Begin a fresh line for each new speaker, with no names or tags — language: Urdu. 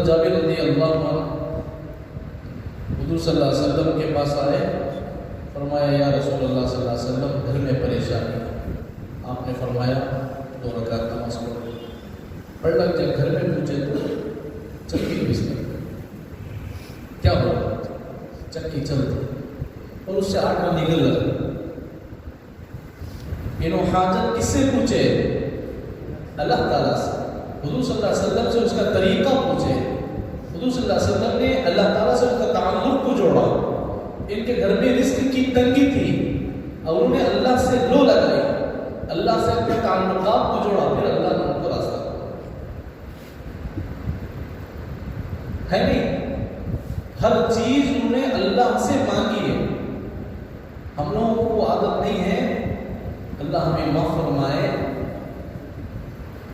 جابر رضی اللہ عنہ حضور صلی اللہ علیہ وسلم کے پاس آئے، فرمایا یا رسول اللہ صلی اللہ علیہ وسلم گھر میں پریشانی۔ آپ نے فرمایا 2 رکعت نماز پڑھ لگ جب گھر میں پوچھے تو چکی پستی، کیا ہو رہا؟ چکی چلتی اور اس سے آٹا نگل لگا۔ انہوں حاجت کس سے پوچھے؟ اللہ تعالیٰ سے، حضور صلی اللہ علیہ وسلم سے اس کا طریقہ پوچھے۔ حضور صلی اللہ علیہ وسلم نے اللہ تعالیٰ سے اس کا تعلق کو جوڑا۔ ان کے گھر میں رزق کی تنگی تھی اور انہوں نے اللہ سے لو لگائی، اللہ سے اپنے تعلقات کو جوڑا، پھر اللہ نے ان کو راستہ ہے نہیں۔ ہر چیز انہوں نے اللہ سے مانگی ہے۔ ہم لوگوں کو عادت نہیں ہے، اللہ ہمیں معاف فرمائے،